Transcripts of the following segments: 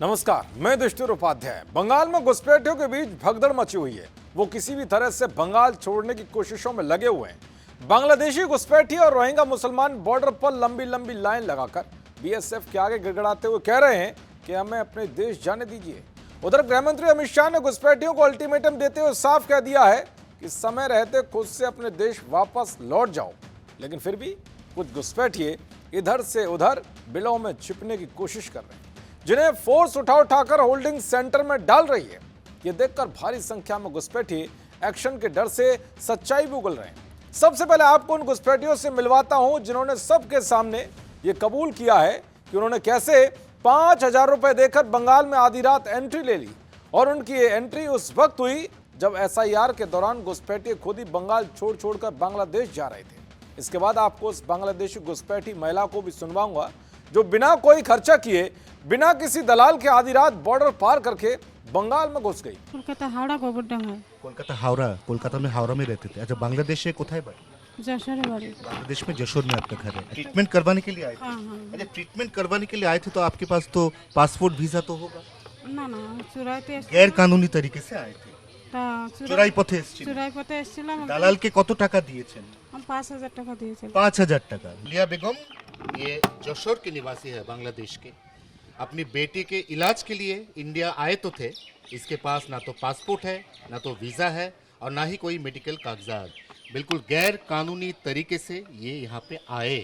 नमस्कार, मैं दुष्टुर उपाध्याय। बंगाल में घुसपैठियों के बीच भगदड़ मची हुई है। वो किसी भी तरह से बंगाल छोड़ने की कोशिशों में लगे हुए हैं। बांग्लादेशी घुसपैठी और रोहिंग्या मुसलमान बॉर्डर पर लंबी लंबी लाइन लगाकर बीएसएफ के आगे गिड़गिड़ाते हुए कह रहे हैं कि हमें अपने देश जाने दीजिए। उधर गृह मंत्री अमित शाह ने घुसपैठियों को अल्टीमेटम देते हुए साफ कह दिया है कि समय रहते खुद से अपने देश वापस लौट जाओ। लेकिन फिर भी कुछ घुसपैठिए इधर से उधर बिलों में छिपने की कोशिश कर रहे हैं, जिन्हें फोर्स उठाकर होल्डिंग सेंटर में डाल रही है। ये देखकर भारी संख्या में घुसपैठी एक्शन के डर से सच्चाई भी उगल रहे हैं। सबसे पहले आपको उन घुसपैठियों से मिलवाता हूं जिन्होंने सबके सामने ये कबूल किया है कि उन्होंने कैसे 5,000 रुपए देकर बंगाल में आधी रात एंट्री ले ली। और उनकी ये एंट्री उस वक्त हुई जब एसआईआर के दौरान घुसपैठी खुद ही बंगाल छोड़कर बांग्लादेश जा रहे थे। इसके बाद आपको उस बांग्लादेशी घुसपैठी महिला को भी सुनवाऊंगा जो बिना कोई खर्चा किए, बिना किसी दलाल के आधी रात बॉर्डर पार करके बंगाल में घुस गई। कोलकाता हावड़ा गोबरडांगा। कोलकाता में हावड़ा में रहते थे। अच्छा, बांग्लादेश से कोথায় बाड़ी? जशोरे बाड़ी। बांग्लादेश में जशोर में आपका घर है। ट्रीटमेंट करवाने के लिए आए थे? हाँ। अच्छा, ट्रीटमेंट करवाने के लिए आए थे तो आपके पास तो पासपोर्ट वीजा तो होगा? না না চুরাইতে गैर कानूनी तरीके से आए थे। তা चुराई पथे এসেছিলেন। চুরাই পথে এসেছিলাম। দালালকে কত টাকা দিয়েছেন? हम 5,000 টাকা দিয়েছিলাম। 5,000 টাকা। लिया बेगम ये जशोर के निवासी है, बांग्लादेश के। अपनी बेटी के इलाज के लिए इंडिया आए तो थे। इसके पास ना तो पासपोर्ट है, ना तो वीज़ा है और ना ही कोई मेडिकल कागजात। बिल्कुल गैर कानूनी तरीके से ये यहाँ पे आए।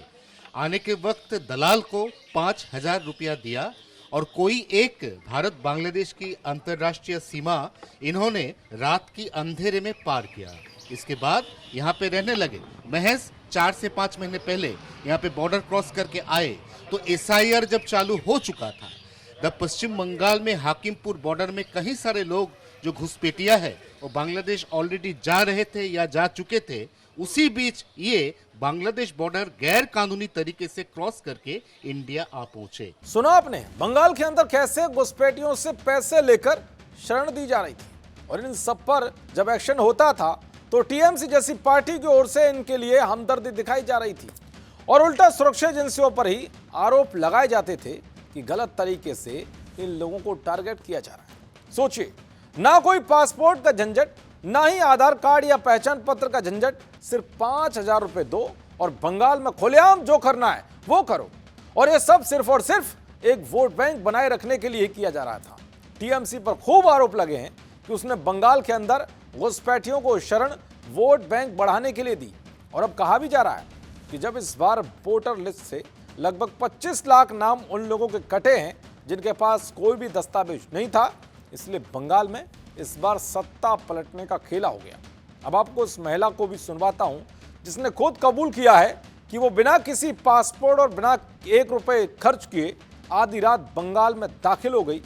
आने के वक्त दलाल को 5,000 रुपया दिया और कोई एक भारत बांग्लादेश की अंतर्राष्ट्रीय सीमा इन्होंने रात की अंधेरे में पार किया। इसके बाद यहाँ पे रहने लगे। महज 4 से 5 महीने पहले यहाँ पे बॉर्डर क्रॉस करके आए तो एसआईआर जब चालू हो चुका था, तब पश्चिम बंगाल में हाकिमपुर बॉर्डर में कई सारे लोग जो घुसपैठिया है वो बांग्लादेश ऑलरेडी जा रहे थे या जा चुके थे। उसी बीच ये बांग्लादेश बॉर्डर गैर कानूनी तरीके से क्रॉस करके इंडिया आ पहुंचे। सुना आपने बंगाल के अंदर कैसे घुसपैठियों से पैसे लेकर शरण दी जा रही थी। और इन सब पर जब एक्शन होता था तो टीएमसी जैसी पार्टी की ओर से इनके लिए हमदर्दी दिखाई जा रही थी और उल्टा सुरक्षा एजेंसियों पर ही आरोप लगाए जाते थे कि गलत तरीके से इन लोगों को टारगेट किया जा रहा है। सोचिए, ना कोई पासपोर्ट का झंझट, ना ही आधार कार्ड या पहचान पत्र का झंझट, सिर्फ 5,000 रुपए दो और बंगाल में खुलेआम जो करना है वो करो। और ये सब सिर्फ और सिर्फ एक वोट बैंक बनाए रखने के लिए किया जा रहा था। टीएमसी पर खूब आरोप लगे हैं कि उसने बंगाल के अंदर घुसपैठियों को शरण वोट बैंक बढ़ाने के लिए दी। और अब कहा भी जा रहा है कि जब इस बार वोटर लिस्ट से लगभग 25 लाख नाम उन लोगों के कटे हैं जिनके पास कोई भी दस्तावेज नहीं था, इसलिए बंगाल में इस बार सत्ता पलटने का खेला हो गया। अब आपको उस महिला को भी सुनवाता हूं जिसने खुद कबूल किया है कि वो बिना किसी पासपोर्ट और बिना 1 रुपए खर्च किए आधी रात बंगाल में दाखिल हो गई।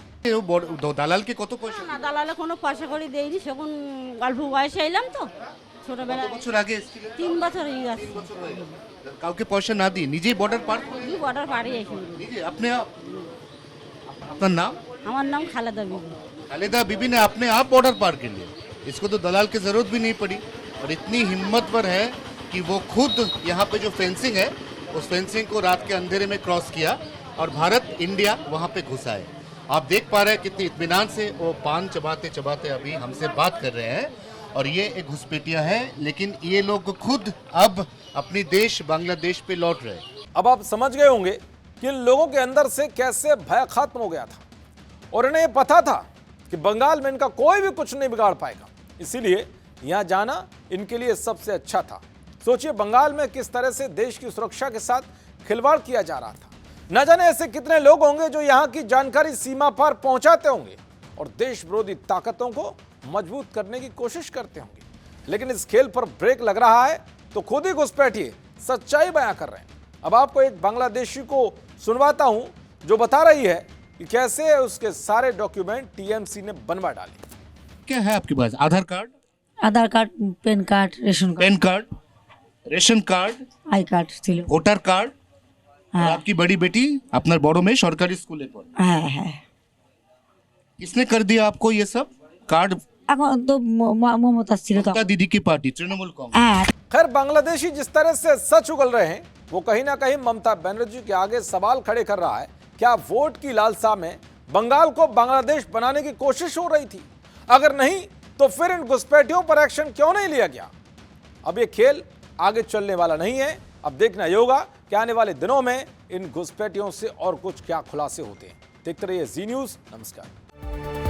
দালালকে কত পয়সা? না দালালে কোনো পয়সা করে দেয়নি, সেখন অল্প বয়সে এলাম তো ছোটবেলা। কত বছর আগে এসেছিলেন? 3 বছর হয়ে গেছে। কাউকে পয়সা না দিয়ে নিজেই বর্ডার পার করে? এই বর্ডার পাড়ে এসে নিজে अपने आप। আপনার নাম? আমার নাম খালেদা বিবি। खालिदा बीबी ने अपने आप बॉर्डर पार कर लिया। इसको तो दलाल की जरूरत भी नहीं पड़ी और इतनी हिम्मतवर है कि वो खुद यहाँ पे जो फेंसिंग है उस फेंसिंग को रात के अंधेरे में क्रॉस किया और भारत इंडिया वहाँ पे घुसा है। आप देख पा रहे हैं कितनी इत्मीनान से वो पान चबाते चबाते अभी हमसे बात कर रहे हैं। और ये एक घुसपैठिया है, लेकिन ये लोग खुद अब अपनी देश बांग्लादेश पे लौट रहे हैं। अब आप समझ गए होंगे कि इन लोगों के अंदर से कैसे भय खत्म हो गया था और इन्हें यह पता था कि बंगाल में इनका कोई भी कुछ नहीं बिगाड़ पाएगा, इसीलिए यहां जाना इनके लिए सबसे अच्छा था। सोचिए बंगाल में किस तरह से देश की सुरक्षा के साथ खिलवाड़ किया जा रहा था। न जाने ऐसे कितने लोग होंगे जो यहां की जानकारी सीमा पार पहुंचाते होंगे और देश विरोधी ताकतों को मजबूत करने की कोशिश करते होंगे। लेकिन इस खेल पर ब्रेक लग रहा है तो खुद ही घुसपैठिए सच्चाई बयां कर रहे हैं। अब आपको एक बांग्लादेशी को सुनवाता हूं जो बता रही है कि कैसे उसके सारे डॉक्यूमेंट टीएमसी ने बनवा डाले। क्या है आपके पास? Aadhaar card, Aadhaar card, PAN card, ration card, PAN card, ration card, I card ছিল। Voter card. और हाँ। आपकी बड़ी बेटी अपना बड़ों में सरकारी स्कूले पढ़े। হ্যাঁ হ্যাঁ। किसने कर दिया आपको ये सब कार्ड? এখন তো মমতা ছিল তো। ममता दीदी की पार्टी तृणमूल कांग्रेस। হ্যাঁ। खैर बांग्लादेशी जिस तरह से सच उगल रहे हैं वो कहीं ना कहीं ममता बनर्जी के आगे सवाल खड़े कर रहा है। क्या वोट की लालसा में बंगाल को बांग्लादेश बनाने की कोशिश हो रही थी? अगर नहीं तो फिर इन घुसपैठियों पर एक्शन क्यों नहीं लिया गया? अब ये खेल आगे चलने वाला नहीं है। अब देखना ये होगा कि आने वाले दिनों में इन घुसपैठियों से और कुछ क्या खुलासे होते हैं। देखते रहिए जी न्यूज़। नमस्कार।